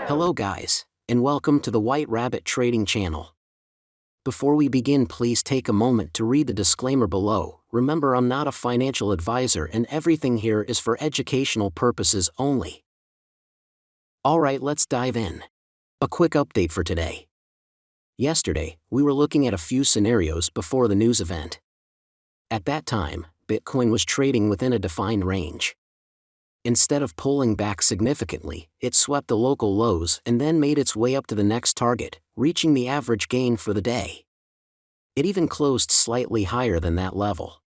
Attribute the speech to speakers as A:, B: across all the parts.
A: Hello guys, and welcome to the White Rabbit Trading Channel. Before we begin, please take a moment to read the disclaimer below. Remember, I'm not a financial advisor and everything here is for educational purposes only. Alright, let's dive in. A quick update for today. Yesterday, we were looking at a few scenarios before the news event. At that time, Bitcoin was trading within a defined range. Instead of pulling back significantly, it swept the local lows and then made its way up to the next target, reaching the average gain for the day. It even closed slightly higher than that level.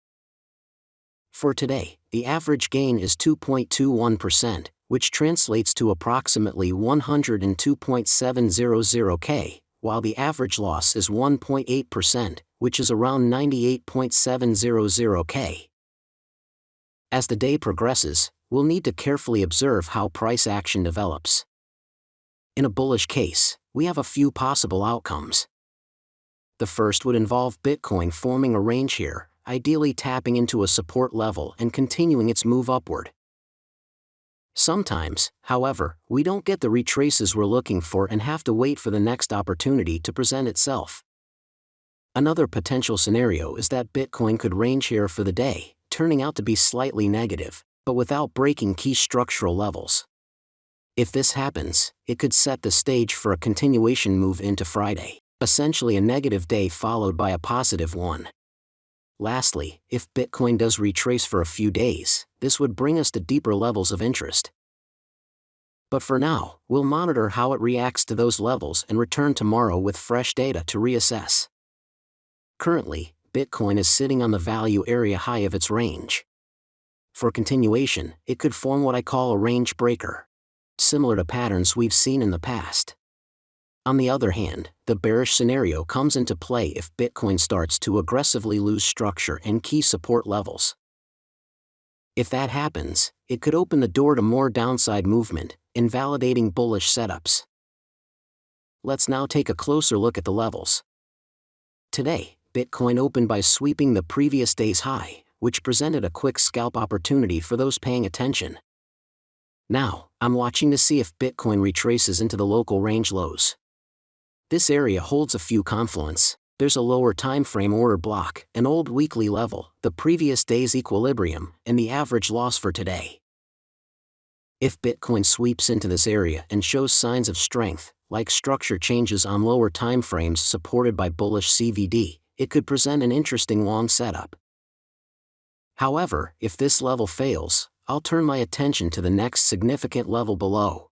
A: For today, the average gain is 2.21%, which translates to approximately 102.700K, while the average loss is 1.8%, which is around 98.700K. As the day progresses, we'll need to carefully observe how price action develops. In a bullish case, we have a few possible outcomes. The first would involve Bitcoin forming a range here, ideally tapping into a support level and continuing its move upward. Sometimes, however, we don't get the retraces we're looking for and have to wait for the next opportunity to present itself. Another potential scenario is that Bitcoin could range here for the day, turning out to be slightly negative, but without breaking key structural levels. If this happens, it could set the stage for a continuation move into Friday, essentially a negative day followed by a positive one. Lastly, if Bitcoin does retrace for a few days, this would bring us to deeper levels of interest. But for now, we'll monitor how it reacts to those levels and return tomorrow with fresh data to reassess. Currently, Bitcoin is sitting on the value area high of its range. For continuation, it could form what I call a range breaker, similar to patterns we've seen in the past. On the other hand, the bearish scenario comes into play if Bitcoin starts to aggressively lose structure and key support levels. If that happens, it could open the door to more downside movement, invalidating bullish setups. Let's now take a closer look at the levels. Today, Bitcoin opened by sweeping the previous day's high, which presented a quick scalp opportunity for those paying attention. Now, I'm watching to see if Bitcoin retraces into the local range lows. This area holds a few confluence. There's a lower time frame order block, an old weekly level, the previous day's equilibrium, and the average loss for today. If Bitcoin sweeps into this area and shows signs of strength, like structure changes on lower time frames supported by bullish CVD, it could present an interesting long setup. However, if this level fails, I'll turn my attention to the next significant level below.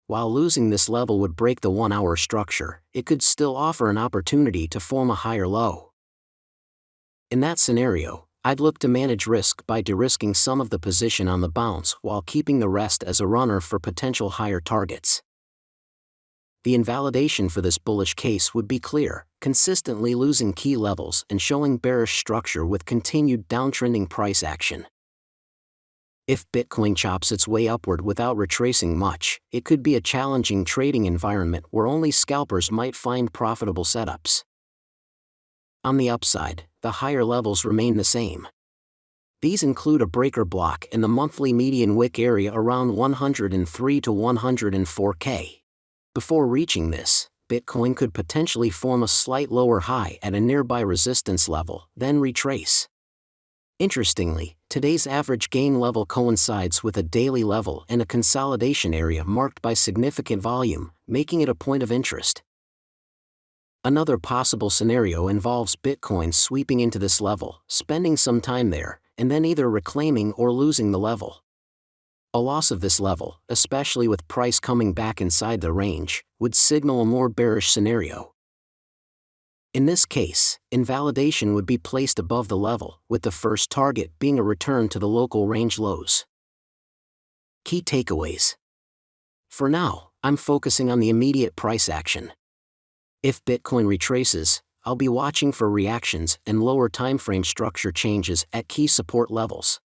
A: While losing this level would break the 1-hour structure, it could still offer an opportunity to form a higher low. In that scenario, I'd look to manage risk by de-risking some of the position on the bounce while keeping the rest as a runner for potential higher targets. The invalidation for this bullish case would be clear, consistently losing key levels and showing bearish structure with continued downtrending price action. If Bitcoin chops its way upward without retracing much, it could be a challenging trading environment where only scalpers might find profitable setups. On the upside, the higher levels remain the same. These include a breaker block in the monthly median wick area around 103 to 104K. Before reaching this, Bitcoin could potentially form a slight lower high at a nearby resistance level, then retrace. Interestingly, today's average gain level coincides with a daily level and a consolidation area marked by significant volume, making it a point of interest. Another possible scenario involves Bitcoin sweeping into this level, spending some time there, and then either reclaiming or losing the level. A loss of this level, especially with price coming back inside the range, would signal a more bearish scenario. In this case, invalidation would be placed above the level, with the first target being a return to the local range lows. Key takeaways. For now, I'm focusing on the immediate price action. If Bitcoin retraces, I'll be watching for reactions and lower timeframe structure changes at key support levels.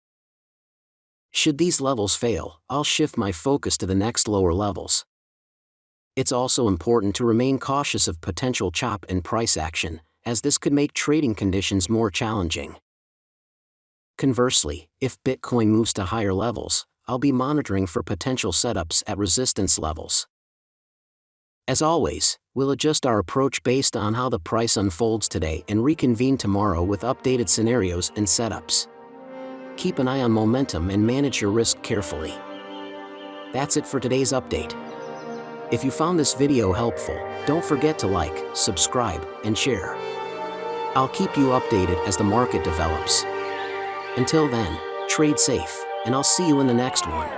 A: Should these levels fail, I'll shift my focus to the next lower levels. It's also important to remain cautious of potential chop and price action, as this could make trading conditions more challenging. Conversely, if Bitcoin moves to higher levels, I'll be monitoring for potential setups at resistance levels. As always, we'll adjust our approach based on how the price unfolds today and reconvene tomorrow with updated scenarios and setups. Keep an eye on momentum and manage your risk carefully. That's it for today's update. If you found this video helpful, don't forget to like, subscribe, and share. I'll keep you updated as the market develops. Until then, trade safe, and I'll see you in the next one.